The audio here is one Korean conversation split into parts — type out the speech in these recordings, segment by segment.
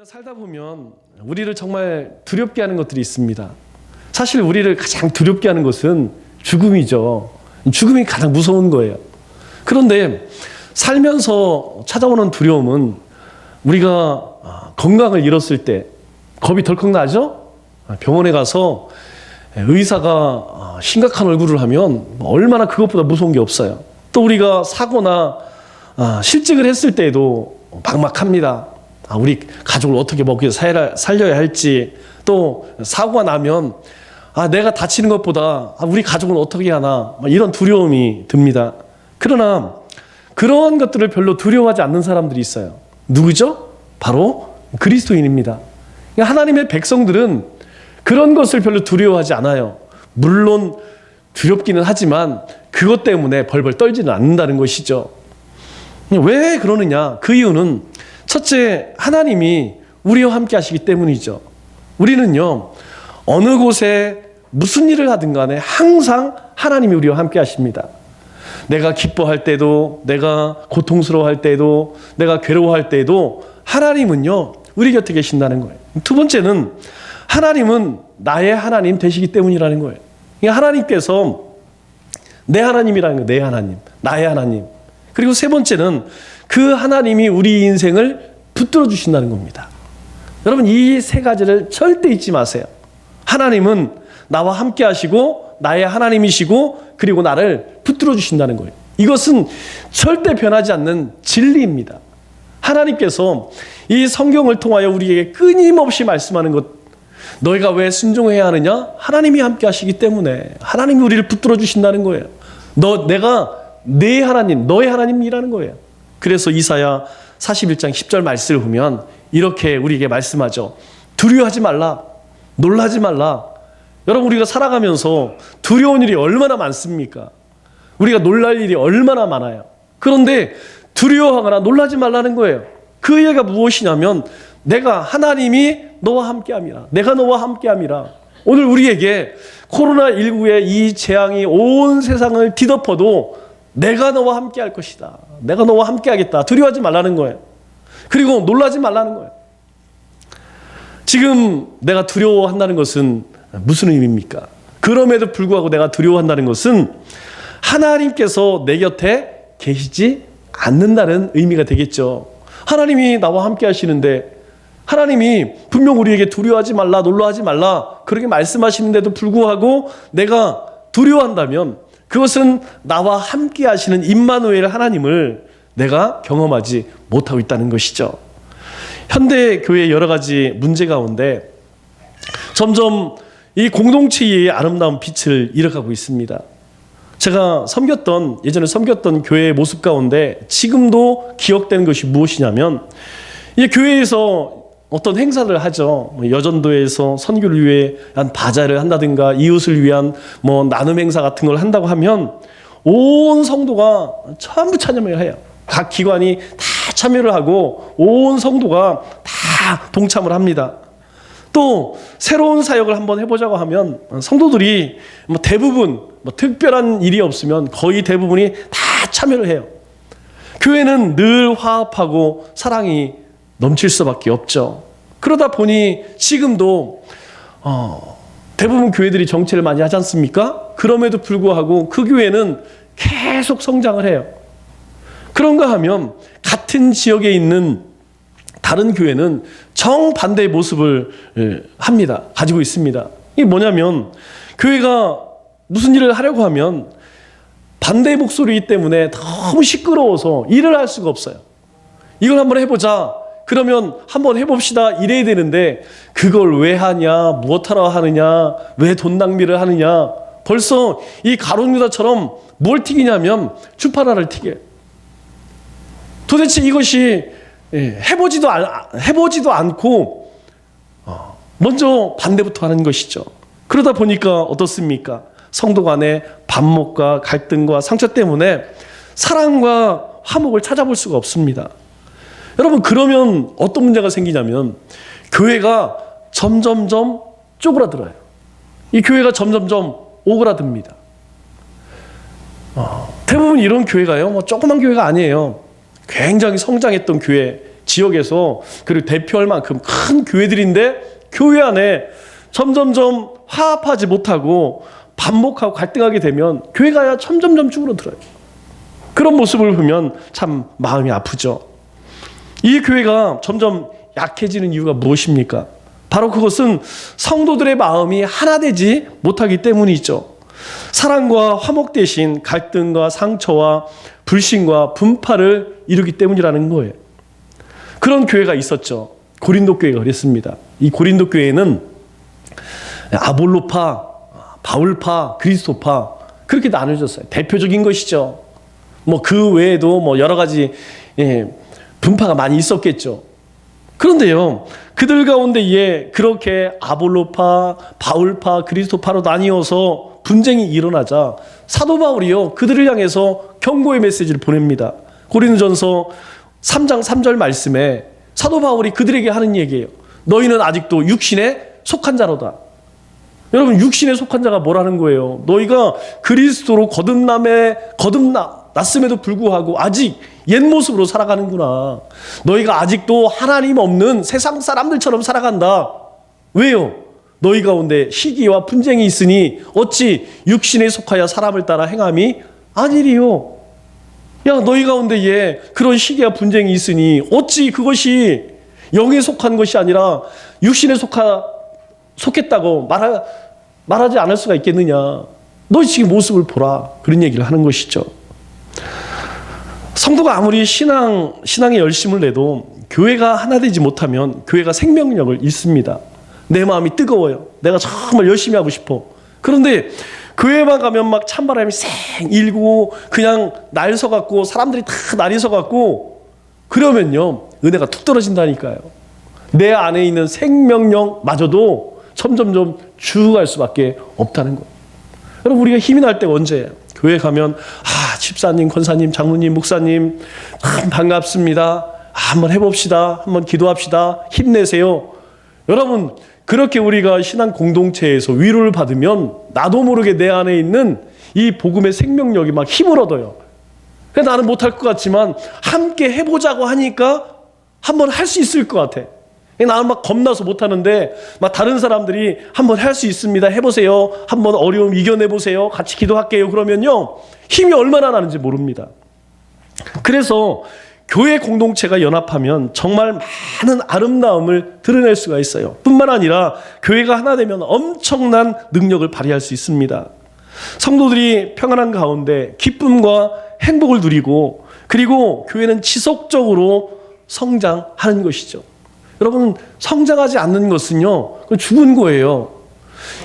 살다 보면 우리를 정말 두렵게 하는 것들이 있습니다. 사실 우리를 가장 두렵게 하는 것은 죽음이죠. 죽음이 가장 무서운 거예요. 그런데 살면서 찾아오는 두려움은 우리가 건강을 잃었을 때 겁이 덜컥 나죠? 병원에 가서 의사가 심각한 얼굴을 하면 얼마나 그것보다 무서운 게 없어요. 또 우리가 사고나 실직을 했을 때에도 막막합니다. 우리 가족을 어떻게 먹여 살려야 할지, 또 사고가 나면 내가 다치는 것보다 우리 가족은 어떻게 하나, 이런 두려움이 듭니다. 그러나 그러한 것들을 별로 두려워하지 않는 사람들이 있어요. 누구죠? 바로 그리스도인입니다. 하나님의 백성들은 그런 것을 별로 두려워하지 않아요. 물론 두렵기는 하지만 그것 때문에 벌벌 떨지는 않는다는 것이죠. 왜 그러느냐? 그 이유는 첫째, 하나님이 우리와 함께 하시기 때문이죠. 우리는요, 어느 곳에 무슨 일을 하든 간에 항상 하나님이 우리와 함께 하십니다. 내가 기뻐할 때도, 내가 고통스러워할 때도, 내가 괴로워할 때도 하나님은요, 우리 곁에 계신다는 거예요. 두 번째는 하나님은 나의 하나님 되시기 때문이라는 거예요. 하나님께서 내 하나님이라는 거예요. 내 하나님, 나의 하나님. 그리고 세 번째는 그 하나님이 우리 인생을 붙들어 주신다는 겁니다. 여러분, 이 세 가지를 절대 잊지 마세요. 하나님은 나와 함께 하시고 나의 하나님이시고 그리고 나를 붙들어 주신다는 거예요. 이것은 절대 변하지 않는 진리입니다. 하나님께서 이 성경을 통하여 우리에게 끊임없이 말씀하는 것, 너희가 왜 순종해야 하느냐? 하나님이 함께 하시기 때문에 하나님이 우리를 붙들어 주신다는 거예요. 내가 내 하나님, 너의 하나님이라는 거예요. 그래서 이사야 41장 10절 말씀을 보면 이렇게 우리에게 말씀하죠. 두려워하지 말라, 놀라지 말라. 여러분, 우리가 살아가면서 두려운 일이 얼마나 많습니까? 우리가 놀랄 일이 얼마나 많아요. 그런데 두려워하거나 놀라지 말라는 거예요. 그 얘기가 무엇이냐면 내가 하나님이 너와 함께함이라. 내가 너와 함께함이라. 오늘 우리에게 코로나19의 이 재앙이 온 세상을 뒤덮어도 내가 너와 함께 할 것이다. 내가 너와 함께 하겠다. 두려워하지 말라는 거예요. 그리고 놀라지 말라는 거예요. 지금 내가 두려워한다는 것은 무슨 의미입니까? 그럼에도 불구하고 내가 두려워한다는 것은 하나님께서 내 곁에 계시지 않는다는 의미가 되겠죠. 하나님이 나와 함께 하시는데 하나님이 분명 우리에게 두려워하지 말라, 놀라지 말라 그렇게 말씀하시는데도 불구하고 내가 두려워한다면 그것은 나와 함께 하시는 임마누엘 하나님을 내가 경험하지 못하고 있다는 것이죠. 현대 교회의 여러 가지 문제 가운데 점점 이 공동체의 아름다운 빛을 잃어가고 있습니다. 제가 예전에 섬겼던 교회의 모습 가운데 지금도 기억되는 것이 무엇이냐면, 이 교회에서 어떤 행사를 하죠. 여전도에서 선교를 위해 바자를 한다든가 이웃을 위한 나눔 행사 같은 걸 한다고 하면 온 성도가 전부 참여를 해요. 각 기관이 다 참여를 하고 온 성도가 다 동참을 합니다. 또 새로운 사역을 한번 해보자고 하면 성도들이 대부분 특별한 일이 없으면 거의 대부분이 다 참여를 해요. 교회는 늘 화합하고 사랑이 넘칠 수밖에 없죠. 그러다 보니 지금도 대부분 교회들이 정체를 많이 하지 않습니까? 그럼에도 불구하고 그 교회는 계속 성장을 해요. 그런가 하면 같은 지역에 있는 다른 교회는 정반대의 모습을 가지고 있습니다. 이게 뭐냐면 교회가 무슨 일을 하려고 하면 반대의 목소리이기 때문에 너무 시끄러워서 일을 할 수가 없어요. 이걸 한번 해보자. 그러면 한번 해봅시다. 이래야 되는데 그걸 왜 하냐, 무엇하러 하느냐, 왜 돈 낭비를 하느냐. 벌써 이 가룟 유다처럼 뭘 튀기냐면 주파라를 튀겨요. 도대체 이것이 해보지도 않고 먼저 반대부터 하는 것이죠. 그러다 보니까 어떻습니까? 성도 간의 반목과 갈등과 상처 때문에 사랑과 화목을 찾아볼 수가 없습니다. 여러분, 그러면 어떤 문제가 생기냐면 교회가 점점점 쪼그라들어요. 이 교회가 점점점 오그라듭니다. 대부분 이런 교회가요, 조그만 교회가 아니에요. 굉장히 성장했던 교회, 지역에서 그리고 대표할 만큼 큰 교회들인데 교회 안에 점점점 화합하지 못하고 반목하고 갈등하게 되면 교회가 점점점 쭈그러들어요. 그런 모습을 보면 참 마음이 아프죠. 이 교회가 점점 약해지는 이유가 무엇입니까? 바로 그것은 성도들의 마음이 하나 되지 못하기 때문이죠. 사랑과 화목 대신 갈등과 상처와 불신과 분파를 이루기 때문이라는 거예요. 그런 교회가 있었죠. 고린도 교회가 그랬습니다. 이 고린도 교회는 아볼로파, 바울파, 그리스도파 그렇게 나눠졌어요. 대표적인 것이죠. 뭐 그 외에도 뭐 여러 가지 분파가 많이 있었겠죠. 그런데요, 그들 가운데 그렇게 아볼로파, 바울파, 그리스도파로 나뉘어서 분쟁이 일어나자 사도 바울이요 그들을 향해서 경고의 메시지를 보냅니다. 고린도전서 3장 3절 말씀에 사도 바울이 그들에게 하는 얘기예요. 너희는 아직도 육신에 속한 자로다. 여러분, 육신에 속한 자가 뭐라는 거예요? 너희가 그리스도로 거듭났음에도 불구하고 아직 옛 모습으로 살아가는구나. 너희가 아직도 하나님 없는 세상 사람들처럼 살아간다. 왜요? 너희 가운데 시기와 분쟁이 있으니 어찌 육신에 속하여 사람을 따라 행함이 아니리요. 야, 너희 가운데 그런 시기와 분쟁이 있으니 어찌 그것이 영에 속한 것이 아니라 육신에 속했다고 말하지 않을 수가 있겠느냐. 너희 지금 모습을 보라. 그런 얘기를 하는 것이죠. 성도가 아무리 신앙에 열심을 내도 교회가 하나 되지 못하면 교회가 생명력을 잃습니다. 내 마음이 뜨거워요. 내가 정말 열심히 하고 싶어. 그런데 교회만 가면 막 찬바람이 쌩 일고 그냥 날 서갖고 사람들이 다 날이 서갖고 그러면요 은혜가 툭 떨어진다니까요. 내 안에 있는 생명력마저도 점점점 죽어갈 수밖에 없다는 거예요. 여러분, 우리가 힘이 날 때가 언제예요? 교회 가면 집사님, 권사님, 장로님, 목사님 반갑습니다. 한번 해봅시다. 한번 기도합시다. 힘내세요. 여러분, 그렇게 우리가 신앙 공동체에서 위로를 받으면 나도 모르게 내 안에 있는 이 복음의 생명력이 막 힘을 얻어요. 나는 못할 것 같지만 함께 해보자고 하니까 한번 할 수 있을 것 같아. 나는 막 겁나서 못하는데 막 다른 사람들이 한번 할 수 있습니다. 해보세요. 한번 어려움 이겨내보세요. 같이 기도할게요. 그러면요 힘이 얼마나 나는지 모릅니다. 그래서 교회 공동체가 연합하면 정말 많은 아름다움을 드러낼 수가 있어요. 뿐만 아니라 교회가 하나 되면 엄청난 능력을 발휘할 수 있습니다. 성도들이 평안한 가운데 기쁨과 행복을 누리고 그리고 교회는 지속적으로 성장하는 것이죠. 여러분, 성장하지 않는 것은요 죽은 거예요.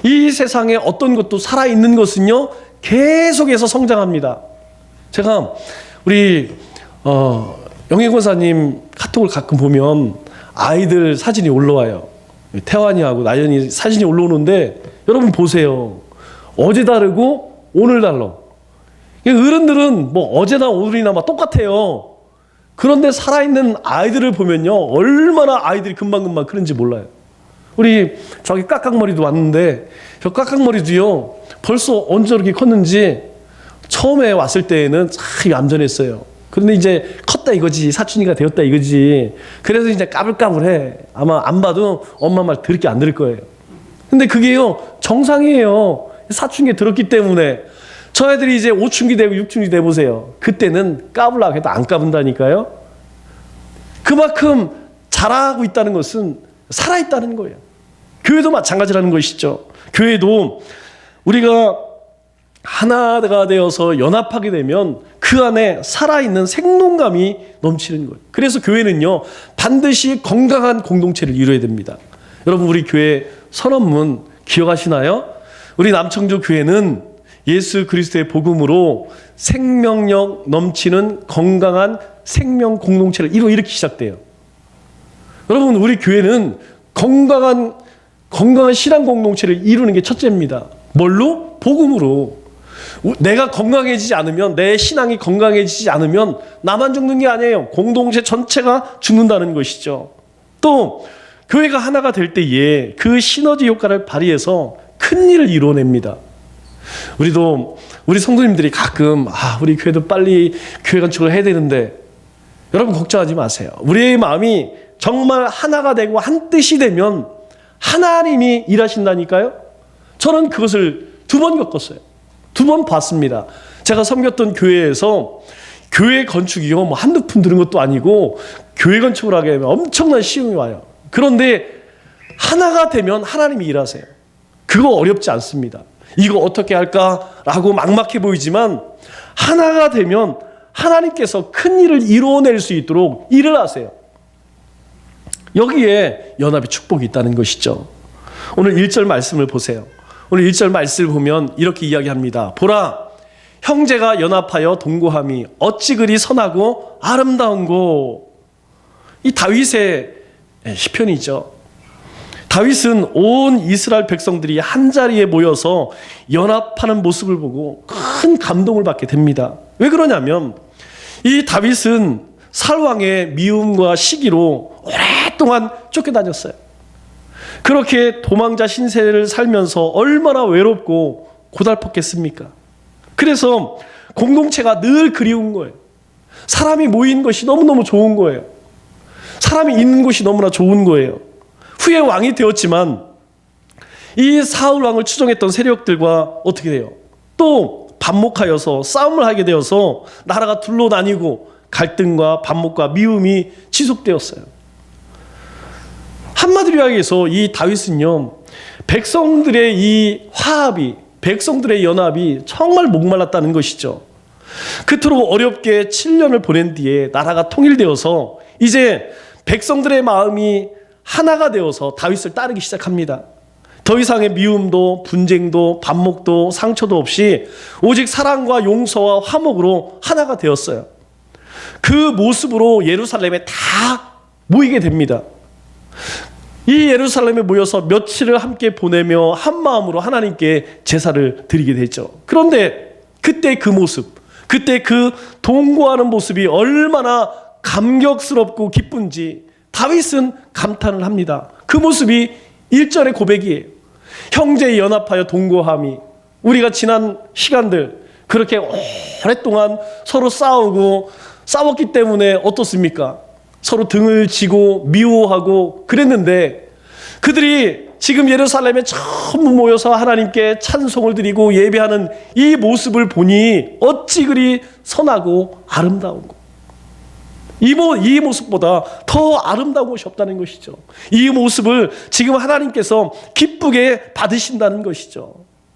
이 세상에 어떤 것도 살아있는 것은요 계속해서 성장합니다. 제가 우리 영희 권사님 카톡을 가끔 보면 아이들 사진이 올라와요. 태환이하고 나연이 사진이 올라오는데 여러분 보세요. 어제 다르고 오늘 달라. 어른들은 뭐 어제나 오늘이나 막 똑같아요. 그런데 살아있는 아이들을 보면요 얼마나 아이들이 금방금방 크는지 몰라요. 우리 저기 깍깍머리도 왔는데 저 깍깍머리도요 벌써 언제 저렇게 컸는지 처음에 왔을 때에는 참 얌전했어요. 그런데 이제 컸다 이거지, 사춘기가 되었다 이거지. 그래서 이제 까불까불해. 아마 안 봐도 엄마 말 들을 게 안 들을 거예요. 근데 그게요 정상이에요. 사춘기에 들었기 때문에. 저 애들이 이제 5춘기 되고 6춘기 돼보세요. 그때는 까불라고 해도 안 까분다니까요. 그만큼 자라고 있다는 것은 살아있다는 거예요. 교회도 마찬가지라는 것이죠. 교회도 우리가 하나가 되어서 연합하게 되면 그 안에 살아있는 생동감이 넘치는 거예요. 그래서 교회는요 반드시 건강한 공동체를 이루어야 됩니다. 여러분, 우리 교회 선언문 기억하시나요? 우리 남청주 교회는 예수 그리스도의 복음으로 생명력 넘치는 건강한 생명 공동체를 이렇게 시작돼요. 여러분, 우리 교회는 건강한 신앙 공동체를 이루는 게 첫째입니다. 뭘로? 복음으로. 내가 건강해지지 않으면, 내 신앙이 건강해지지 않으면 나만 죽는 게 아니에요. 공동체 전체가 죽는다는 것이죠. 또 교회가 하나가 될 때에 그 시너지 효과를 발휘해서 큰 일을 이루어냅니다. 우리 성도님들이 가끔 우리 교회도 빨리 교회 건축을 해야 되는데, 여러분 걱정하지 마세요. 우리의 마음이 정말 하나가 되고 한 뜻이 되면 하나님이 일하신다니까요. 저는 그것을 2번 겪었어요. 2번 봤습니다. 제가 섬겼던 교회에서 교회 건축이요, 뭐 한두 푼 드는 것도 아니고 교회 건축을 하게 되면 엄청난 시험이 와요. 그런데 하나가 되면 하나님이 일하세요. 그거 어렵지 않습니다. 이거 어떻게 할까라고 막막해 보이지만 하나가 되면 하나님께서 큰 일을 이루어낼 수 있도록 일을 하세요. 여기에 연합의 축복이 있다는 것이죠. 오늘 1절 말씀을 보세요. 오늘 1절 말씀을 보면 이렇게 이야기합니다. 보라, 형제가 연합하여 동거함이 어찌 그리 선하고 아름다운고. 이 다윗의 시편이죠. 다윗은 온 이스라엘 백성들이 한자리에 모여서 연합하는 모습을 보고 큰 감동을 받게 됩니다. 왜 그러냐면 이 다윗은 사울왕의 미움과 시기로 오랫동안 쫓겨다녔어요. 그렇게 도망자 신세를 살면서 얼마나 외롭고 고달팠겠습니까? 그래서 공동체가 늘 그리운 거예요. 사람이 모인 것이 너무너무 좋은 거예요. 사람이 있는 곳이 너무나 좋은 거예요. 후에 왕이 되었지만 이 사울 왕을 추종했던 세력들과 어떻게 돼요? 또 반목하여서 싸움을 하게 되어서 나라가 둘러다니고 갈등과 반목과 미움이 지속되었어요. 한마디로 이야기해서 이 다윗은요, 백성들의 이 화합이, 백성들의 연합이 정말 목말랐다는 것이죠. 그토록 어렵게 7년을 보낸 뒤에 나라가 통일되어서 이제 백성들의 마음이 하나가 되어서 다윗을 따르기 시작합니다. 더 이상의 미움도 분쟁도 반목도 상처도 없이 오직 사랑과 용서와 화목으로 하나가 되었어요. 그 모습으로 예루살렘에 다 모이게 됩니다. 이 예루살렘에 모여서 며칠을 함께 보내며 한 마음으로 하나님께 제사를 드리게 되죠. 그런데 그때 그 모습, 그때 그 동거하는 모습이 얼마나 감격스럽고 기쁜지 다윗은 감탄을 합니다. 그 모습이 1절의 고백이에요. 형제 연합하여 동거함이, 우리가 지난 시간들 그렇게 오랫동안 서로 싸웠기 때문에 어떻습니까? 서로 등을 지고 미워하고 그랬는데 그들이 지금 예루살렘에 전부 모여서 하나님께 찬송을 드리고 예배하는 이 모습을 보니 어찌 그리 선하고 아름다운고. 이 모습보다 더 아름다운 것이 없다는 것이죠. 이 모습을 지금 하나님께서 기쁘게 받으신다는 것이죠.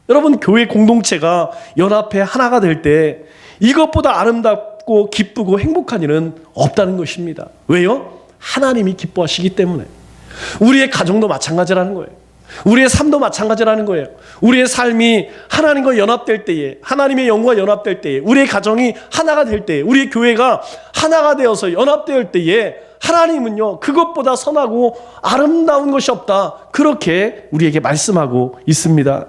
여러분, 교회 공동체가 연합해 하나가 될 때 이것보다 아름답고 기쁘고 행복한 일은 없다는 것입니다. 왜요? 하나님이 기뻐하시기 때문에. 우리의 가정도 마찬가지라는 거예요. 우리의 삶도 마찬가지라는 거예요. 우리의 삶이 하나님과 연합될 때에, 하나님의 영과 연합될 때에, 우리의 가정이 하나가 될 때에, 우리의 교회가 하나가 되어서 연합될 때에 하나님은요, 그것보다 선하고 아름다운 것이 없다. 그렇게 우리에게 말씀하고 있습니다.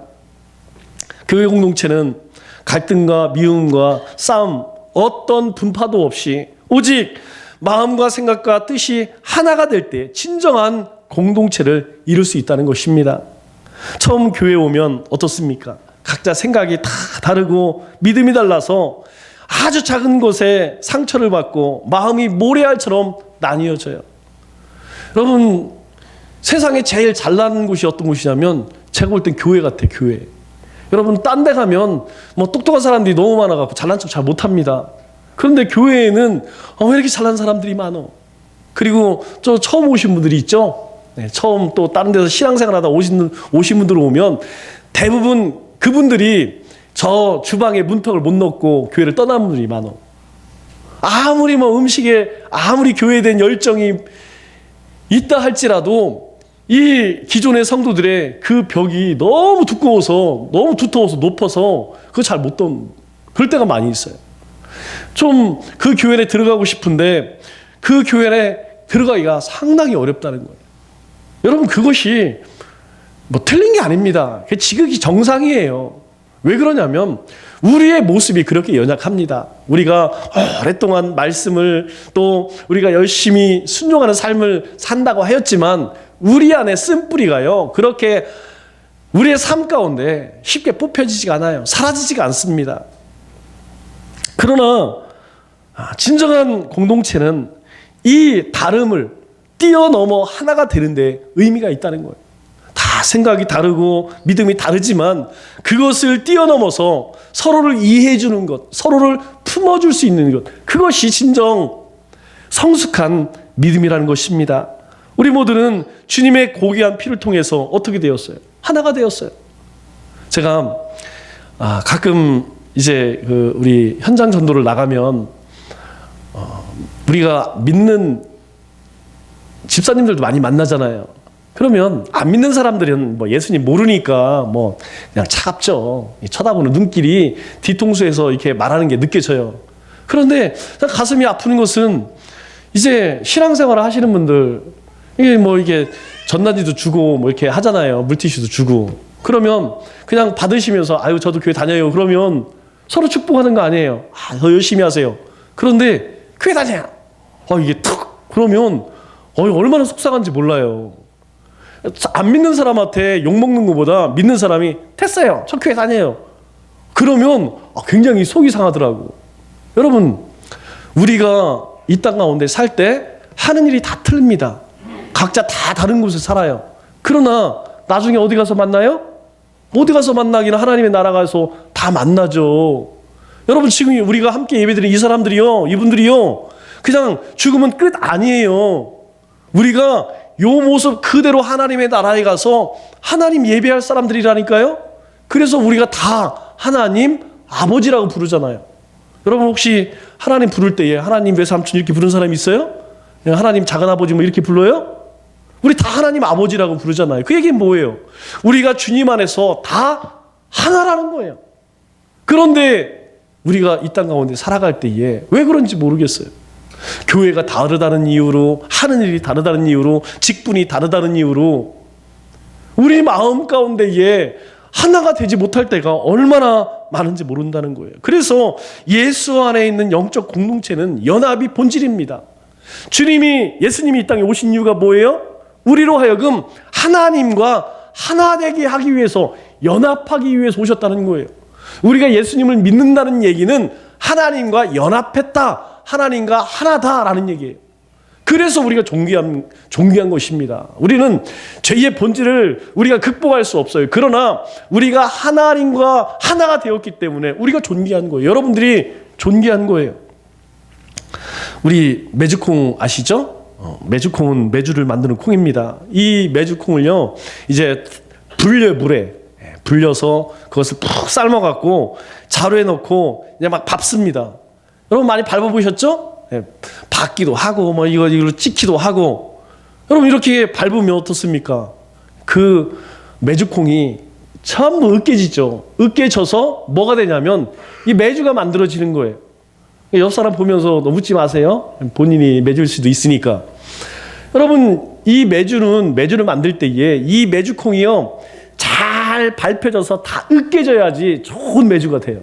교회 공동체는 갈등과 미움과 싸움, 어떤 분파도 없이 오직 마음과 생각과 뜻이 하나가 될 때 진정한 공동체를 이룰 수 있다는 것입니다. 처음 교회에 오면 어떻습니까? 각자 생각이 다 다르고 믿음이 달라서 아주 작은 것에 상처를 받고 마음이 모래알처럼 나뉘어져요. 여러분, 세상에 제일 잘나는 곳이 어떤 곳이냐면 제가 볼 땐 교회 같아요. 교회. 여러분, 딴 데 가면 뭐 똑똑한 사람들이 너무 많아갖고 잘난 척 잘 못합니다. 그런데 교회에는 왜 이렇게 잘난 사람들이 많어? 그리고 저 처음 오신 분들이 있죠? 네, 처음 또 다른 데서 신앙생활 하다 오신 분들 오면 대부분 그분들이 저 주방에 문턱을 못 넣고 교회를 떠난 분들이 많아. 아무리 뭐 음식에 아무리 교회에 대한 열정이 있다 할지라도 이 기존의 성도들의 그 벽이 너무 두꺼워서, 너무 두터워서 높아서 그거 잘 못 던, 그럴 때가 많이 있어요. 좀 그 교회에 들어가고 싶은데 그 교회에 들어가기가 상당히 어렵다는 거예요. 여러분, 그것이 뭐 틀린 게 아닙니다. 그게 지극히 정상이에요. 왜 그러냐면 우리의 모습이 그렇게 연약합니다. 우리가 오랫동안 말씀을 또 우리가 열심히 순종하는 삶을 산다고 하였지만 우리 안에 쓴뿌리가요, 그렇게 우리의 삶 가운데 쉽게 뽑혀지지가 않아요. 사라지지가 않습니다. 그러나 진정한 공동체는 이 다름을 뛰어넘어 하나가 되는데 의미가 있다는 거예요. 다 생각이 다르고 믿음이 다르지만 그것을 뛰어넘어서 서로를 이해해 주는 것, 서로를 품어줄 수 있는 것, 그것이 진정 성숙한 믿음이라는 것입니다. 우리 모두는 주님의 고귀한 피를 통해서 어떻게 되었어요? 하나가 되었어요. 제가 가끔 이제 우리 현장 전도를 나가면 우리가 믿는 집사님들도 많이 만나잖아요. 그러면 안 믿는 사람들은 뭐 예수님 모르니까 뭐 그냥 차갑죠. 쳐다보는 눈길이 뒤통수에서 이렇게 말하는 게 느껴져요. 그런데 가슴이 아픈 것은 이제 신앙생활을 하시는 분들, 이게 뭐 이게 전단지도 주고 뭐 이렇게 하잖아요. 물티슈도 주고. 그러면 그냥 받으시면서 아유 저도 교회 다녀요. 그러면 서로 축복하는 거 아니에요. 더 열심히 하세요. 그런데 교회 다녀. 이게 툭 그러면 얼마나 속상한지 몰라요. 안 믿는 사람한테 욕먹는 것보다 믿는 사람이 됐어요. 저 교회 다녀요. 그러면 굉장히 속이 상하더라고. 여러분, 우리가 이 땅 가운데 살 때 하는 일이 다 틀립니다. 각자 다 다른 곳에 살아요. 그러나 나중에 어디 가서 만나요? 어디 가서 만나기는 하나님의 나라 가서 다 만나죠. 여러분, 지금 우리가 함께 예배드린 이 사람들이요, 이분들이요, 그냥 죽으면 끝 아니에요. 우리가 요 모습 그대로 하나님의 나라에 가서 하나님 예배할 사람들이라니까요. 그래서 우리가 다 하나님 아버지라고 부르잖아요. 여러분 혹시 하나님 부를 때에 하나님 외삼촌 이렇게 부르는 사람이 있어요? 하나님 작은아버지 뭐 이렇게 불러요? 우리 다 하나님 아버지라고 부르잖아요. 그 얘기는 뭐예요? 우리가 주님 안에서 다 하나라는 거예요. 그런데 우리가 이 땅 가운데 살아갈 때에 왜 그런지 모르겠어요. 교회가 다르다는 이유로, 하는 일이 다르다는 이유로, 직분이 다르다는 이유로 우리 마음 가운데에 하나가 되지 못할 때가 얼마나 많은지 모른다는 거예요. 그래서 예수 안에 있는 영적 공동체는 연합이 본질입니다. 예수님이 이 땅에 오신 이유가 뭐예요? 우리로 하여금 하나님과 하나 되게 하기 위해서, 연합하기 위해서 오셨다는 거예요. 우리가 예수님을 믿는다는 얘기는 하나님과 연합했다, 하나님과 하나다라는 얘기예요. 그래서 우리가 존귀한 것입니다. 우리는 죄의 본질을 우리가 극복할 수 없어요. 그러나 우리가 하나님과 하나가 되었기 때문에 우리가 존귀한 거예요. 여러분들이 존귀한 거예요. 우리 메주콩 아시죠? 메주콩은 메주를 만드는 콩입니다. 이 메주콩을요, 이제 물에 불려서 그것을 푹 삶아갖고 자루에 넣고 이제 막 밟습니다. 여러분 많이 밟아보셨죠? 밟기도 하고 뭐 이걸로 찍기도 하고. 여러분 이렇게 밟으면 어떻습니까? 그 메주콩이 전부 으깨지죠. 으깨져서 뭐가 되냐면 이 메주가 만들어지는 거예요. 옆 사람 보면서 너 묻지 마세요. 본인이 메주일 수도 있으니까. 여러분 이 메주를 만들 때에 이 메주콩이요 잘 밟혀져서 다 으깨져야지 좋은 메주가 돼요.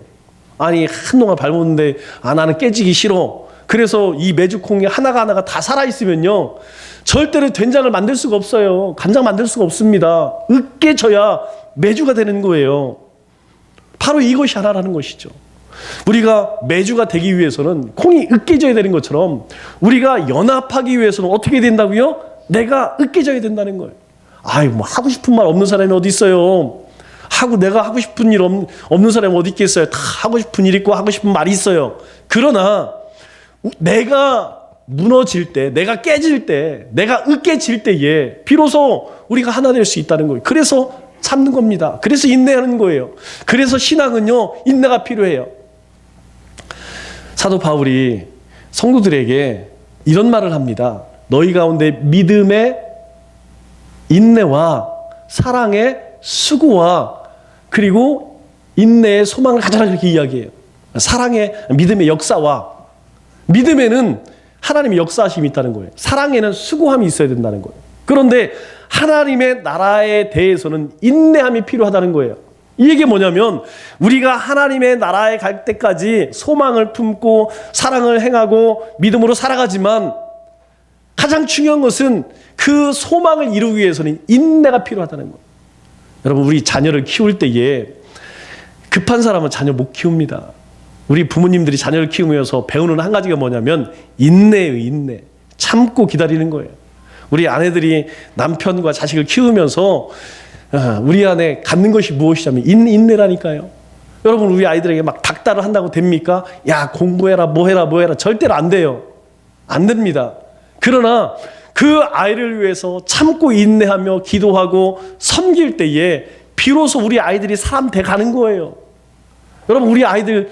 아니 한동안 밟았는데 나는 깨지기 싫어. 그래서 이 메주콩이 하나가 다 살아있으면요 절대로 된장을 만들 수가 없어요. 간장 만들 수가 없습니다. 으깨져야 메주가 되는 거예요. 바로 이것이 하나라는 것이죠. 우리가 메주가 되기 위해서는 콩이 으깨져야 되는 것처럼 우리가 연합하기 위해서는 어떻게 된다고요? 내가 으깨져야 된다는 거예요. 뭐 하고 싶은 말 없는 사람이 어디 있어요? 내가 하고 싶은 일 없는 사람이 어디 있겠어요? 다 하고 싶은 일 있고 하고 싶은 말이 있어요. 그러나 내가 무너질 때, 내가 깨질 때, 내가 으깨질 때에 비로소 우리가 하나 될 수 있다는 거예요. 그래서 참는 겁니다. 그래서 인내하는 거예요. 그래서 신앙은요 인내가 필요해요. 사도 바울이 성도들에게 이런 말을 합니다. 너희 가운데 믿음의 인내와 사랑의 수고와 그리고 인내의 소망을 가져라, 이렇게 이야기해요. 사랑의, 믿음의 역사와, 믿음에는 하나님의 역사하심이 있다는 거예요. 사랑에는 수고함이 있어야 된다는 거예요. 그런데 하나님의 나라에 대해서는 인내함이 필요하다는 거예요. 이게 뭐냐면 우리가 하나님의 나라에 갈 때까지 소망을 품고 사랑을 행하고 믿음으로 살아가지만 가장 중요한 것은 그 소망을 이루기 위해서는 인내가 필요하다는 거예요. 여러분 우리 자녀를 키울 때에 급한 사람은 자녀 못 키웁니다. 우리 부모님들이 자녀를 키우면서 배우는 한 가지가 뭐냐면 인내예요. 인내. 참고 기다리는 거예요. 우리 아내들이 남편과 자식을 키우면서 우리 안에 갖는 것이 무엇이냐면 인내라니까요. 여러분, 우리 아이들에게 막 닥달을 한다고 됩니까? 야, 공부해라, 뭐 해라. 절대로 안 돼요. 안 됩니다. 그러나 그 아이를 위해서 참고 인내하며 기도하고 섬길 때에 비로소 우리 아이들이 사람 돼 가는 거예요. 여러분, 우리 아이들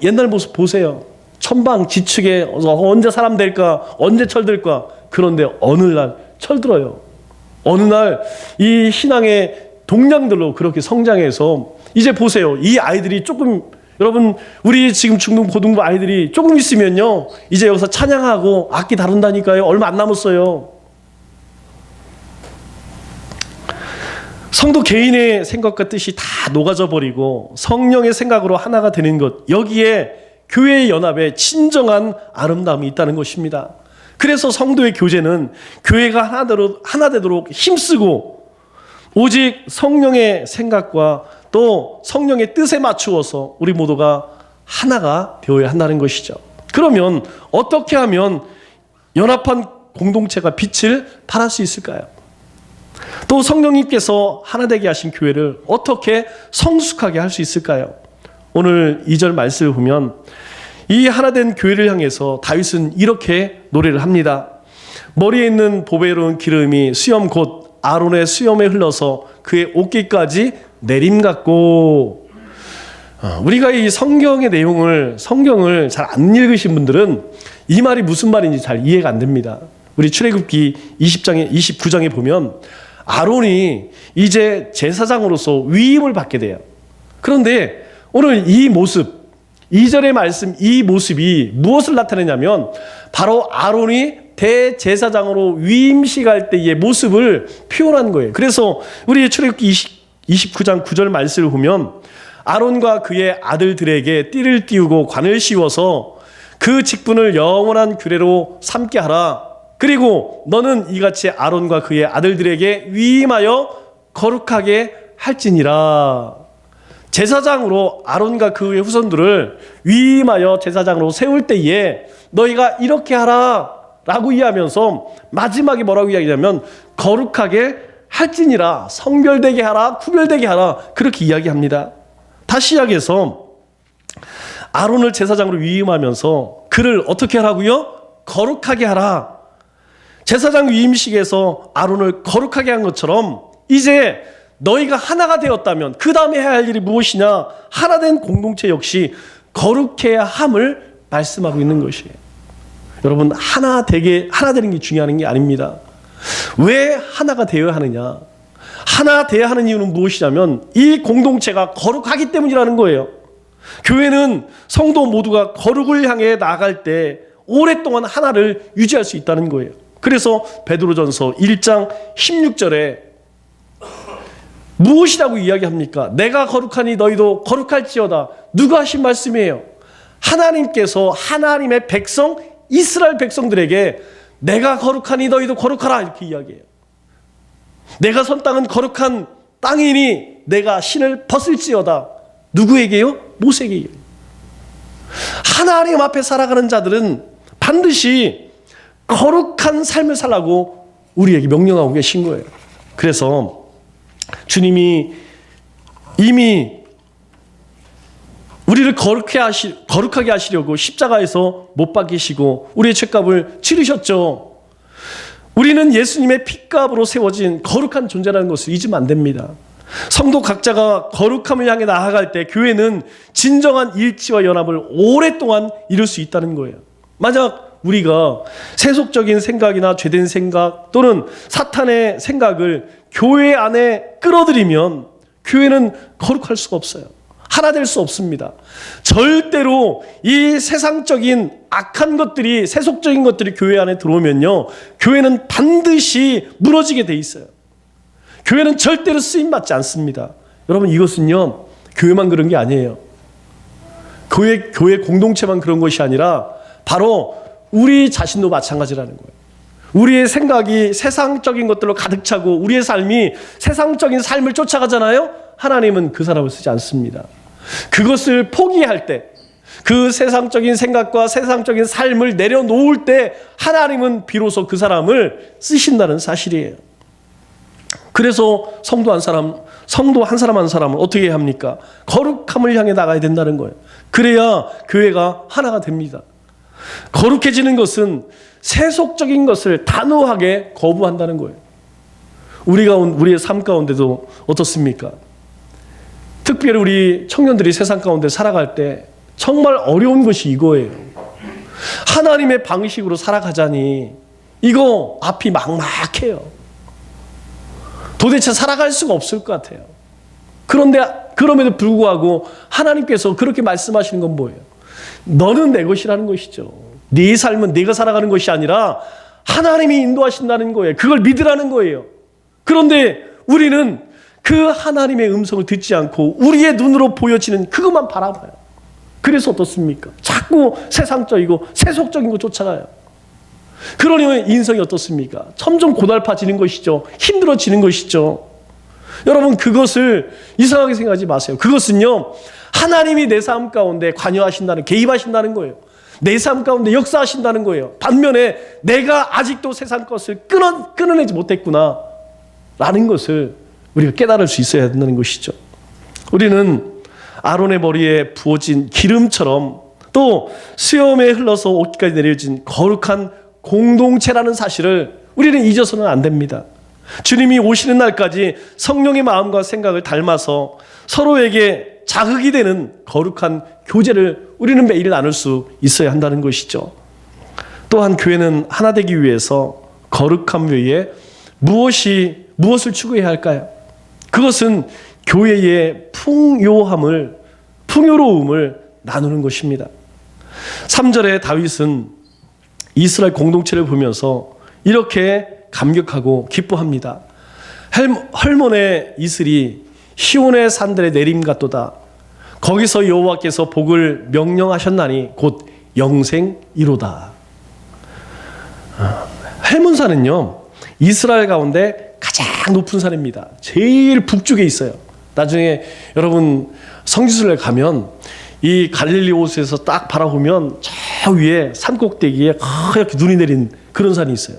옛날 모습 보세요. 천방지축에 언제 사람 될까, 언제 철들까. 그런데 어느 날 철들어요. 어느 날 이 신앙의 동량들로 그렇게 성장해서 이제 보세요. 이 아이들이 조금, 여러분, 우리 지금 중등 고등부 아이들이 조금 있으면요, 이제 여기서 찬양하고 악기 다룬다니까요. 얼마 안 남았어요. 성도 개인의 생각과 뜻이 다 녹아져 버리고 성령의 생각으로 하나가 되는 것, 여기에 교회의 연합에 진정한 아름다움이 있다는 것입니다. 그래서 성도의 교제는 교회가 하나 되도록 힘쓰고 오직 성령의 생각과 또 성령의 뜻에 맞추어서 우리 모두가 하나가 되어야 한다는 것이죠. 그러면 어떻게 하면 연합한 공동체가 빛을 발할 수 있을까요? 또 성령님께서 하나 되게 하신 교회를 어떻게 성숙하게 할 수 있을까요? 오늘 2절 말씀을 보면 이 하나된 교회를 향해서 다윗은 이렇게 노래를 합니다. 머리에 있는 보배로운 기름이 수염 곧 아론의 수염에 흘러서 그의 옷깃까지 내림 같고. 우리가 이 성경의 내용을, 성경을 잘 안 읽으신 분들은 이 말이 무슨 말인지 잘 이해가 안 됩니다. 우리 출애굽기 29장에 보면 아론이 이제 제사장으로서 위임을 받게 돼요. 그런데 오늘 이 모습, 2절의 말씀, 이 모습이 무엇을 나타내냐면 바로 아론이 대제사장으로 위임식할 때의 모습을 표현한 거예요. 그래서 우리 출애굽기 29장 9절 말씀을 보면 아론과 그의 아들들에게 띠를 띄우고 관을 씌워서 그 직분을 영원한 규례로 삼게 하라. 그리고 너는 이같이 아론과 그의 아들들에게 위임하여 거룩하게 할지니라. 제사장으로 아론과 그의 후손들을 위임하여 제사장으로 세울 때에 너희가 이렇게 하라 라고 이야기하면서 마지막에 뭐라고 이야기하냐면 거룩하게 할지니라, 성별되게 하라, 구별되게 하라, 그렇게 이야기합니다. 다시 이야기해서 아론을 제사장으로 위임하면서 그를 어떻게 하라고요? 거룩하게 하라. 제사장 위임식에서 아론을 거룩하게 한 것처럼 이제 너희가 하나가 되었다면 그 다음에 해야 할 일이 무엇이냐? 하나된 공동체 역시 거룩해야 함을 말씀하고 있는 것이에요. 여러분, 하나 되는 게 중요한 게 아닙니다. 왜 하나가 되어야 하느냐? 하나 되어야 하는 이유는 무엇이냐면 이 공동체가 거룩하기 때문이라는 거예요. 교회는 성도 모두가 거룩을 향해 나아갈 때 오랫동안 하나를 유지할 수 있다는 거예요. 그래서 베드로전서 1장 16절에 무엇이라고 이야기합니까? 내가 거룩하니 너희도 거룩할지어다. 누가 하신 말씀이에요? 하나님께서 하나님의 백성, 이스라엘 백성들에게 내가 거룩하니 너희도 거룩하라 이렇게 이야기해요. 내가 선 땅은 거룩한 땅이니 내가 신을 벗을지어다. 누구에게요? 모세에게요. 하나님 앞에 살아가는 자들은 반드시 거룩한 삶을 살라고 우리에게 명령하고 계신 거예요. 그래서 주님이 이미 우리를 거룩하게 하시려고 십자가에서 못 박히시고 우리의 죄값을 치르셨죠. 우리는 예수님의 핏값으로 세워진 거룩한 존재라는 것을 잊으면 안 됩니다. 성도 각자가 거룩함을 향해 나아갈 때 교회는 진정한 일치와 연합을 오랫동안 이룰 수 있다는 거예요. 만약 우리가 세속적인 생각이나 죄된 생각 또는 사탄의 생각을 교회 안에 끌어들이면 교회는 거룩할 수가 없어요. 하나 될 수 없습니다. 절대로 이 세상적인 악한 것들이, 세속적인 것들이 교회 안에 들어오면요, 교회는 반드시 무너지게 돼 있어요. 교회는 절대로 쓰임받지 않습니다. 여러분, 이것은요 교회만 그런 게 아니에요. 교회 공동체만 그런 것이 아니라 바로 우리 자신도 마찬가지라는 거예요. 우리의 생각이 세상적인 것들로 가득 차고 우리의 삶이 세상적인 삶을 쫓아가잖아요. 하나님은 그 사람을 쓰지 않습니다. 그것을 포기할 때, 그 세상적인 생각과 세상적인 삶을 내려놓을 때 하나님은 비로소 그 사람을 쓰신다는 사실이에요. 그래서 성도 한 사람 한 사람은 어떻게 해야 합니까? 거룩함을 향해 나가야 된다는 거예요. 그래야 교회가 하나가 됩니다. 거룩해지는 것은 세속적인 것을 단호하게 거부한다는 거예요. 우리의 삶 가운데도 어떻습니까? 특별히 우리 청년들이 세상 가운데 살아갈 때 정말 어려운 것이 이거예요. 하나님의 방식으로 살아가자니 이거 앞이 막막해요. 도대체 살아갈 수가 없을 것 같아요. 그런데 그럼에도 불구하고 하나님께서 그렇게 말씀하시는 건 뭐예요? 너는 내 것이라는 것이죠. 네 삶은 네가 살아가는 것이 아니라 하나님이 인도하신다는 거예요. 그걸 믿으라는 거예요. 그런데 우리는 그 하나님의 음성을 듣지 않고 우리의 눈으로 보여지는 그것만 바라봐요. 그래서 어떻습니까? 자꾸 세상적이고 세속적인 거 쫓아가요. 그러려면 인생이 어떻습니까? 점점 고달파지는 것이죠. 힘들어지는 것이죠. 여러분, 그것을 이상하게 생각하지 마세요. 그것은요, 하나님이 내 삶 가운데 관여하신다는, 개입하신다는 거예요. 내 삶 가운데 역사하신다는 거예요. 반면에 내가 아직도 세상 것을 끊어내지 못했구나 라는 것을 우리가 깨달을 수 있어야 된다는 것이죠. 우리는 아론의 머리에 부어진 기름처럼 또 수염에 흘러서 옷까지 내려진 거룩한 공동체라는 사실을 우리는 잊어서는 안 됩니다. 주님이 오시는 날까지 성령의 마음과 생각을 닮아서 서로에게 자극이 되는 거룩한 교제를 우리는 매일 나눌 수 있어야 한다는 것이죠. 또한 교회는 하나 되기 위해서 거룩함 외에 무엇을 추구해야 할까요? 그것은 교회의 풍요로움을 나누는 것입니다. 3절에 다윗은 이스라엘 공동체를 보면서 이렇게 감격하고 기뻐합니다. 헐몬의 이슬이 시온의 산들에 내림 같도다. 거기서 여호와께서 복을 명령하셨나니 곧 영생이로다. 헬몬산은요, 이스라엘 가운데 가장 높은 산입니다. 제일 북쪽에 있어요. 나중에 여러분 성지순례 가면 이 갈릴리 호수에서 딱 바라보면 저 위에 산 꼭대기에 하얗게 눈이 내린 그런 산이 있어요.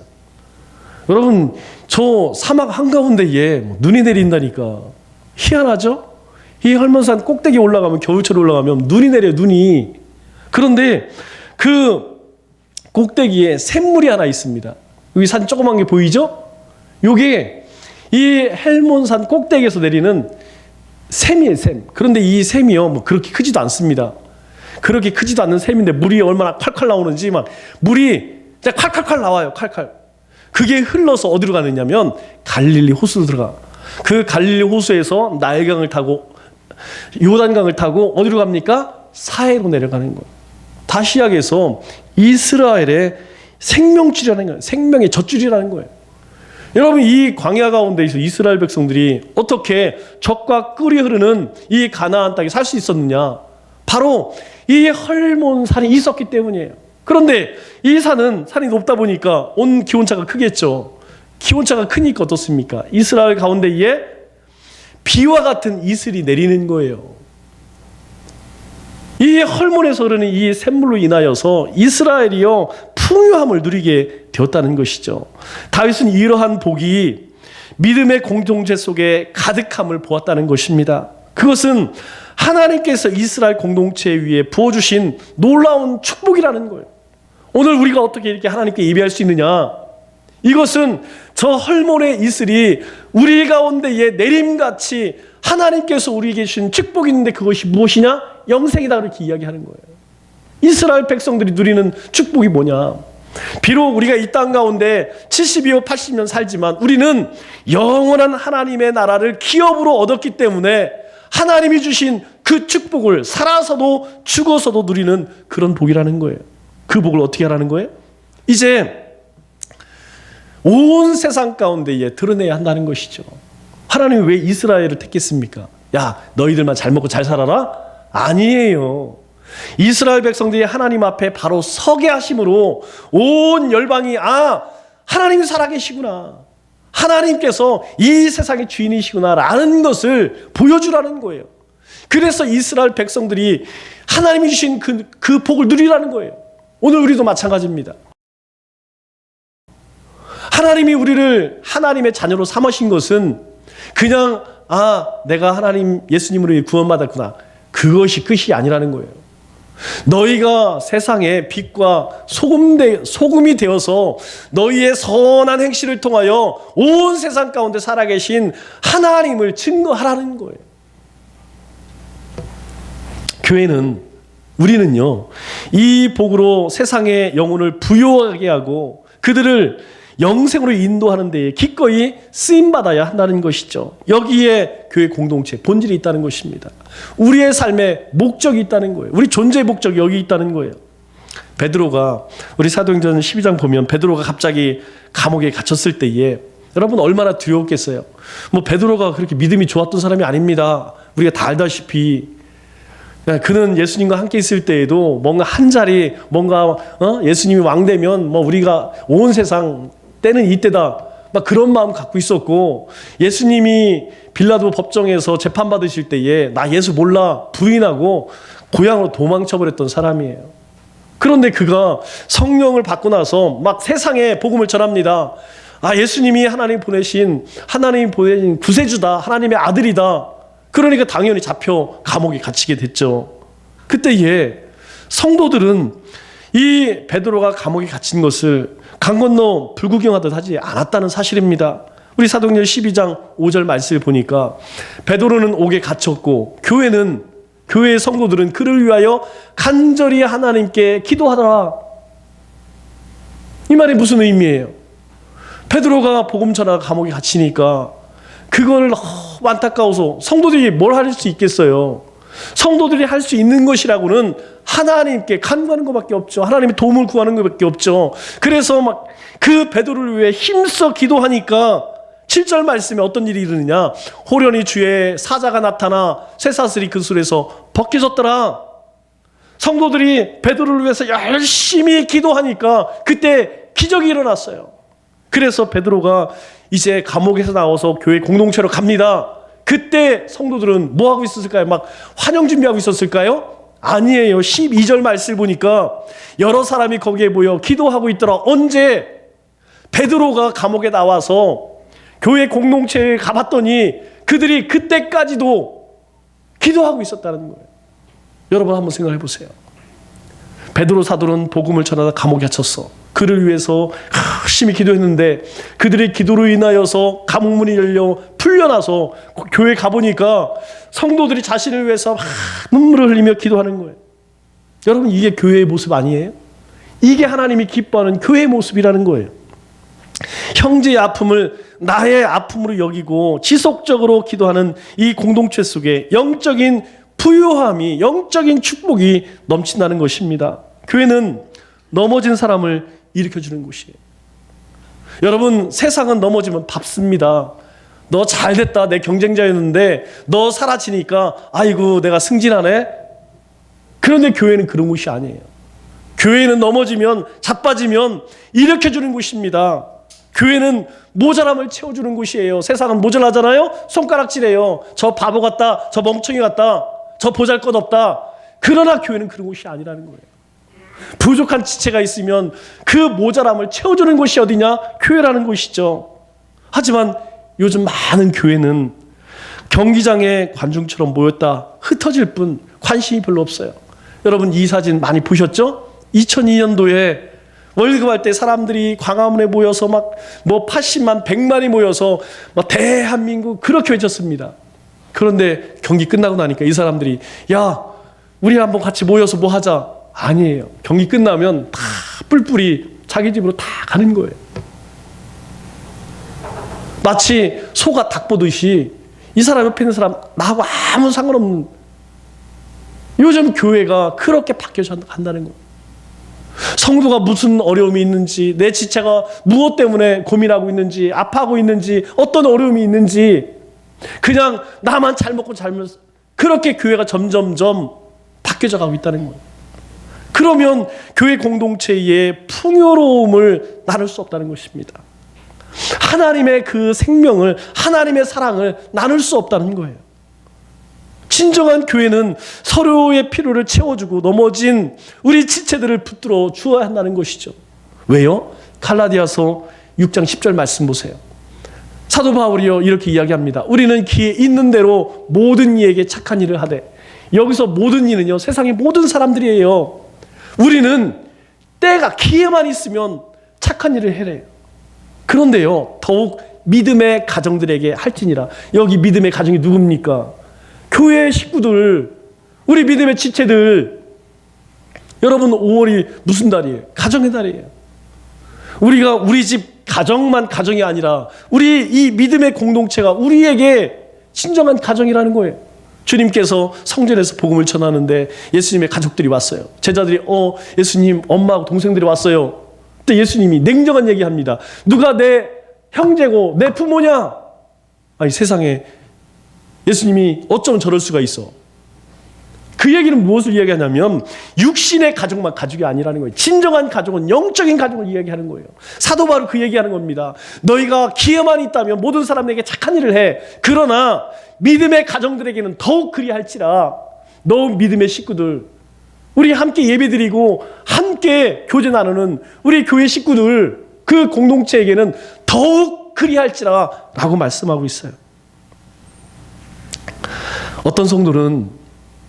여러분, 저 사막 한가운데에 눈이 내린다니까 희한하죠? 이 헐몬산 꼭대기에 올라가면, 겨울철에 올라가면 눈이 내려요, 눈이. 그런데 그 꼭대기에 샘물이 하나 있습니다. 여기 산 조그만 게 보이죠? 요게 이 헬몬산 꼭대기에서 내리는 샘이에요, 샘. 그런데 이 샘이요, 뭐 그렇게 크지도 않습니다. 그렇게 크지도 않는 샘인데 물이 얼마나 콸콸 나오는지 막 물이 진짜 콸콸콸 나와요, 콸콸. 그게 흘러서 어디로 가느냐면 갈릴리 호수로 들어가. 그 갈릴리 호수에서 나일강을 타고 요단강을 타고 어디로 갑니까? 사해로 내려가는 거예요. 다시 이야기해서 이스라엘의 생명줄이라는 거예요. 생명의 젖줄이라는 거예요. 여러분, 이 광야 가운데에서 이스라엘 백성들이 어떻게 적과 꿀이 흐르는 이 가나안 땅에 살 수 있었느냐? 바로 이 헐몬산이 있었기 때문이에요. 그런데 이 산이 높다 보니까 온 기온차가 크겠죠. 기온차가 크니까 어떻습니까? 이스라엘 가운데에 비와 같은 이슬이 내리는 거예요. 이 헐몬에서 흐르는 이 샘물로 인하여서 이스라엘이요 풍요함을 누리게 되었다는 것이죠. 다윗은 이러한 복이 믿음의 공동체 속에 가득함을 보았다는 것입니다. 그것은 하나님께서 이스라엘 공동체 위에 부어주신 놀라운 축복이라는 거예요. 오늘 우리가 어떻게 이렇게 하나님께 예배할 수 있느냐? 이것은 저 헐몬의 이슬이 우리 가운데에 내림같이 하나님께서 우리에게 주신 축복이 있는데 그것이 무엇이냐? 영생이다, 그렇게 이야기하는 거예요. 이스라엘 백성들이 누리는 축복이 뭐냐? 비록 우리가 이 땅 가운데 70이요 80년 살지만 우리는 영원한 하나님의 나라를 기업으로 얻었기 때문에 하나님이 주신 그 축복을 살아서도 죽어서도 누리는 그런 복이라는 거예요. 그 복을 어떻게 하라는 거예요? 이제 온 세상 가운데에 드러내야 한다는 것이죠. 하나님이 왜 이스라엘을 택했습니까? 야, 너희들만 잘 먹고 잘 살아라? 아니에요. 이스라엘 백성들이 하나님 앞에 바로 서게 하심으로 온 열방이 하나님이 살아계시구나, 하나님께서 이 세상의 주인이시구나 라는 것을 보여주라는 거예요. 그래서 이스라엘 백성들이 하나님이 주신 그 복을 누리라는 거예요. 오늘 우리도 마찬가지입니다. 하나님이 우리를 하나님의 자녀로 삼으신 것은 그냥 내가 하나님 예수님으로 구원받았구나, 그것이 끝이 아니라는 거예요. 너희가 세상에 빛과 소금이 되어서 너희의 선한 행실을 통하여 온 세상 가운데 살아계신 하나님을 증거하라는 거예요. 우리는요, 이 복으로 세상의 영혼을 부요하게 하고 그들을 영생으로 인도하는 데에 기꺼이 쓰임받아야 한다는 것이죠. 여기에 교회 공동체 본질이 있다는 것입니다. 우리의 삶에 목적이 있다는 거예요. 우리 존재의 목적이 여기 있다는 거예요. 베드로가, 우리 사도행전 12장 보면 베드로가 갑자기 감옥에 갇혔을 때에 여러분 얼마나 두려웠겠어요. 베드로가 그렇게 믿음이 좋았던 사람이 아닙니다. 우리가 다 알다시피 그는 예수님과 함께 있을 때에도 뭔가 한 자리, 예수님이 왕되면 우리가 온 세상 때는 이때다, 그런 마음 갖고 있었고, 예수님이 빌라도 법정에서 재판받으실 때에 나 예수 몰라 부인하고 고향으로 도망쳐버렸던 사람이에요. 그런데 그가 성령을 받고 나서 세상에 복음을 전합니다. 예수님이 하나님이 보내신 구세주다, 하나님의 아들이다. 그러니까 당연히 잡혀 감옥에 갇히게 됐죠. 그때에 성도들은 이 베드로가 감옥에 갇힌 것을 강 건너 불구경하듯 하지 않았다는 사실입니다. 우리 사도행전 12장 5절 말씀을 보니까 베드로는 옥에 갇혔고 교회의 성도들은 그를 위하여 간절히 하나님께 기도하더라. 이 말이 무슨 의미예요? 베드로가 복음 전하다가 감옥에 갇히니까 그걸 너무 안타까워서 성도들이 뭘 할 수 있겠어요? 성도들이 할 수 있는 것이라고는 하나님께 간구하는 것밖에 없죠. 하나님의 도움을 구하는 것밖에 없죠. 그래서 그 베드로를 위해 힘써 기도하니까 7절 말씀에 어떤 일이 일어나냐? 호련히 주의 사자가 나타나 쇠사슬이 그 술에서 벗겨졌더라. 성도들이 베드로를 위해서 열심히 기도하니까 그때 기적이 일어났어요. 그래서 베드로가 이제 감옥에서 나와서 교회 공동체로 갑니다. 그때 성도들은 뭐 하고 있었을까요? 환영 준비하고 있었을까요? 아니에요. 12절 말씀을 보니까 여러 사람이 거기에 모여 기도하고 있더라. 언제? 베드로가 감옥에 나와서 교회 공동체에 가봤더니 그들이 그때까지도 기도하고 있었다는 거예요. 여러분 한번 생각해 보세요. 베드로 사도는 복음을 전하다 감옥에 갇혔어. 그를 위해서 열심히 기도했는데 그들의 기도로 인하여서 감옥문이 열려 풀려나서 교회 가보니까 성도들이 자신을 위해서 눈물을 흘리며 기도하는 거예요. 여러분 이게 교회의 모습 아니에요? 이게 하나님이 기뻐하는 교회의 모습이라는 거예요. 형제의 아픔을 나의 아픔으로 여기고 지속적으로 기도하는 이 공동체 속에 영적인 부요함이, 영적인 축복이 넘친다는 것입니다. 교회는 넘어진 사람을 일으켜주는 곳이에요. 여러분 세상은 넘어지면 밟습니다. 너 잘됐다, 내 경쟁자였는데 너 사라지니까 아이고 내가 승진하네. 그런데 교회는 그런 곳이 아니에요. 교회는 넘어지면, 자빠지면 일으켜주는 곳입니다. 교회는 모자람을 채워주는 곳이에요. 세상은 모자라잖아요. 손가락질해요. 저 바보 같다, 저 멍청이 같다, 저 보잘것없다. 그러나 교회는 그런 곳이 아니라는 거예요. 부족한 지체가 있으면 그 모자람을 채워주는 곳이 어디냐? 교회라는 곳이죠. 하지만 요즘 많은 교회는 경기장에 관중처럼 모였다 흩어질 뿐 관심이 별로 없어요. 여러분 이 사진 많이 보셨죠? 2002년도에 월드컵 때 사람들이 광화문에 모여서 80만, 100만이 모여서 대한민국 그렇게 외쳤습니다. 그런데 경기 끝나고 나니까 이 사람들이 야, 우리 한번 같이 모여서 뭐 하자. 아니에요. 경기 끝나면 다 뿔뿔이 자기 집으로 다 가는 거예요. 마치 소가 닭 보듯이 이 사람 옆에 있는 사람 나하고 아무 상관없는, 요즘 교회가 그렇게 바뀌어서 간다는 거예요. 성도가 무슨 어려움이 있는지, 내 지체가 무엇 때문에 고민하고 있는지, 아파하고 있는지, 어떤 어려움이 있는지 그냥 나만 잘 먹고 잘 먹, 그렇게 교회가 점점점 바뀌어져 가고 있다는 거예요. 그러면 교회 공동체의 풍요로움을 나눌 수 없다는 것입니다. 하나님의 그 생명을, 하나님의 사랑을 나눌 수 없다는 거예요. 진정한 교회는 서로의 필요를 채워주고 넘어진 우리 지체들을 붙들어 주어야 한다는 것이죠. 왜요? 갈라디아서 6장 10절 말씀 보세요. 사도 바울이요 이렇게 이야기합니다. 우리는 기회 있는 대로 모든 이에게 착한 일을 하되, 여기서 모든 이는요 세상의 모든 사람들이에요. 우리는 때가 기회만 있으면 착한 일을 해래요. 그런데요 더욱 믿음의 가정들에게 할지니라. 여기 믿음의 가정이 누굽니까? 교회 식구들, 우리 믿음의 지체들. 여러분 5월이 무슨 달이에요? 가정의 달이에요. 우리가 우리 집 가정만 가정이 아니라 우리 이 믿음의 공동체가 우리에게 진정한 가정이라는 거예요. 주님께서 성전에서 복음을 전하는데 예수님의 가족들이 왔어요. 제자들이 예수님 엄마하고 동생들이 왔어요. 그때 예수님이 냉정한 얘기합니다. 누가 내 형제고 내 부모냐? 아니 세상에 예수님이 어쩌면 저럴 수가 있어. 그 얘기는 무엇을 이야기하냐면 육신의 가족만 가족이 아니라는 거예요. 진정한 가족은 영적인 가족을 이야기하는 거예요. 사도 바울은 그 얘기하는 겁니다. 너희가 기회만 있다면 모든 사람에게 착한 일을 해. 그러나 믿음의 가정들에게는 더욱 그리할지라. 너 믿음의 식구들, 우리 함께 예배드리고 함께 교제 나누는 우리 교회 식구들, 그 공동체에게는 더욱 그리할지라 라고 말씀하고 있어요. 어떤 성도는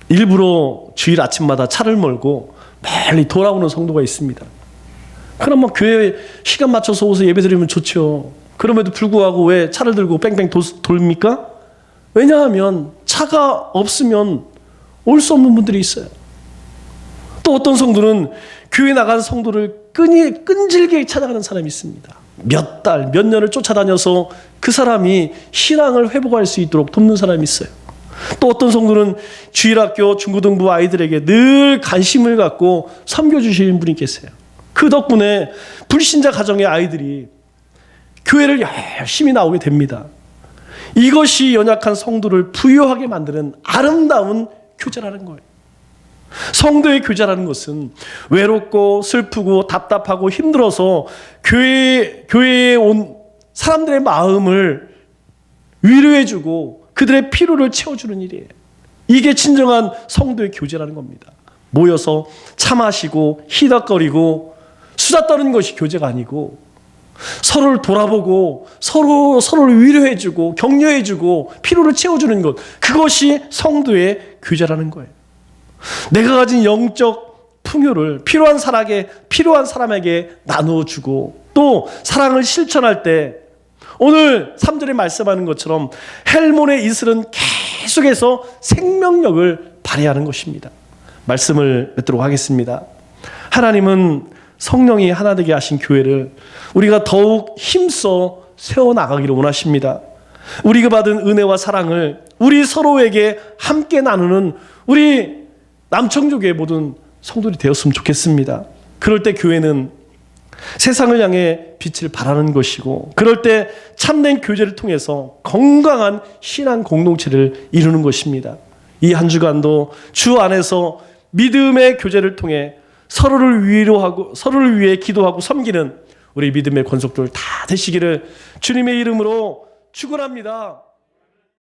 일부러 주일 아침마다 차를 몰고 멀리 돌아오는 성도가 있습니다. 그럼 뭐 교회 시간 맞춰서 오서 예배드리면 좋죠. 그럼에도 불구하고 왜 차를 들고 뺑뺑 돌입니까? 왜냐하면 차가 없으면 올 수 없는 분들이 있어요. 또 어떤 성도는 교회 나간 성도를 끈질기게 찾아가는 사람이 있습니다. 몇 달, 몇 년을 쫓아다녀서 그 사람이 신앙을 회복할 수 있도록 돕는 사람이 있어요. 또 어떤 성도는 주일학교 중고등부 아이들에게 늘 관심을 갖고 섬겨주시는 분이 계세요. 그 덕분에 불신자 가정의 아이들이 교회를 열심히 나오게 됩니다. 이것이 연약한 성도를 부유하게 만드는 아름다운 교제라는 거예요. 성도의 교제라는 것은 외롭고 슬프고 답답하고 힘들어서 교회에 온 사람들의 마음을 위로해주고 그들의 필요를 채워주는 일이에요. 이게 진정한 성도의 교제라는 겁니다. 모여서 차 마시고 희덕거리고 수다 떠는 것이 교제가 아니고 서로를 돌아보고 서로를 위로해주고 격려해주고 필요를 채워주는 것, 그것이 성도의 교제라는 거예요. 내가 가진 영적 풍요를 필요한 사람에게 나누어주고 또 사랑을 실천할 때 오늘 3절에 말씀하는 것처럼 헬몬의 이슬은 계속해서 생명력을 발휘하는 것입니다. 말씀을 맺도록 하겠습니다. 하나님은 성령이 하나 되게 하신 교회를 우리가 더욱 힘써 세워나가기를 원하십니다. 우리가 받은 은혜와 사랑을 우리 서로에게 함께 나누는 우리 남청교회 모든 성도들이 되었으면 좋겠습니다. 그럴 때 교회는 세상을 향해 빛을 발하는 것이고, 그럴 때 참된 교제를 통해서 건강한 신앙 공동체를 이루는 것입니다. 이 한 주간도 주 안에서 믿음의 교제를 통해 서로를 위로하고 서로를 위해 기도하고 섬기는 우리 믿음의 권속들 다 되시기를 주님의 이름으로 축원합니다.